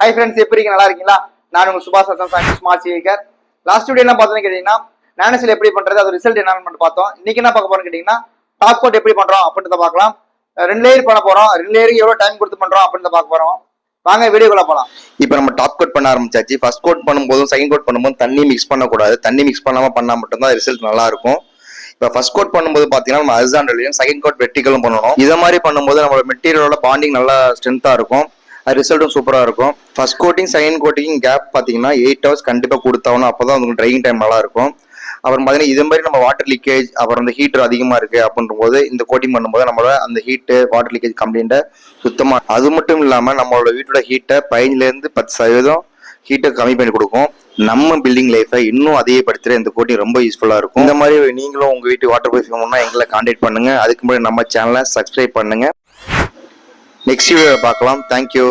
Hi friends, எப்படி இருக்கீங்க? நல்லா இருக்கீங்களா? நான் உங்க சுபாஷ் ஸ்மார்ட் ஸ்பீக்கர். லாஸ்ட் வீடியோ என்ன பார்த்தோன்னு கேட்டீங்கன்னா, நானோசெல் எப்படி பண்றது, அது ரிசல்ட் என்னன்னு பார்த்தோம். இன்னைக்கு என்ன பார்க்க போறோம்னு கேட்டீங்கன்னா, டாப் கோட் எப்படி பண்றோம் அப்படின்றத பார்க்கலாம். 2 லேயர் பண்ண போறோம். 2 லேயருக்கு எவ்வளவு டைம் கொடுத்து பண்றோம் அப்படின்றத பார்க்க போறோம். வாங்க வீடியோக்குள்ள போலாம். இப்போ நம்ம டாப் கோட் பண்ண ஆரம்பிச்சாச்சு. ஃபர்ஸ்ட் கோட் பண்ணும்போதும் செகண்ட் கோட் பண்ணும்போது தண்ணி மிக்ஸ் பண்ணக்கூடாது. தண்ணி மிக்ஸ் பண்ணாம பண்ணா மட்டும்தான் ரிசல்ட் நல்லா இருக்கும். இப்போ ஃபர்ஸ்ட் கோட் பண்ணும்போது பார்த்தீங்கன்னா நம்ம ஹரிசாண்டலையும் செகண்ட் கோட் வெர்டிகலும் பண்ணணும். இதை மாதிரி பண்ணும்போது நம்மளோட மெட்டீரியலோட பாண்டிங் நல்லா ஸ்ட்ரென்த்தா இருக்கும். ரிசல்ட்டும் சூப்பராக இருக்கும். First coating second coating gap பார்த்தீங்கன்னா 8 hours கண்டிப்பாக கொடுத்தாகணும். அப்போ தான் உங்களுக்கு ட்ரையிங் டைம் நல்லா இருக்கும். அப்புறம் பார்த்தீங்கன்னா இது மாதிரி நம்ம வாட்டர் லீக்கேஜ் அப்புறம் அந்த ஹீட்டர் அதிகமாக இருக்குது அப்படின்ற போது இந்த கோட்டிங் பண்ணும்போது நம்மளோட அந்த ஹீட்டு வாட்டர் லீக்கேஜ் கம்ப்ளைண்ட்டை சுத்தமாக, அது மட்டும் இல்லாமல் நம்மளோட வீட்டோட ஹீட்டை 15% 10% ஹீட்டை கம்மி பண்ணி கொடுக்கும். நம்ம பில்டிங் லைஃபை இன்னும் அதிகப்படுத்துகிற இந்த கோட்டிங் ரொம்ப யூஸ்ஃபுல்லாக இருக்கும். இந்த மாதிரி நீங்களும் உங்கள் வீட்டு வாட்டர் ப்ரூஃப் பண்ணணும்னா எங்களை கான்டாக்ட் பண்ணுங்கள். அதுக்கு முன்னாடி நம்ம சேனலை சப்ஸ்கிரைப் பண்ணுங்கள். நெக்ஸ்ட் வீடியோ பார்க்கலாம். தேங்க்யூ.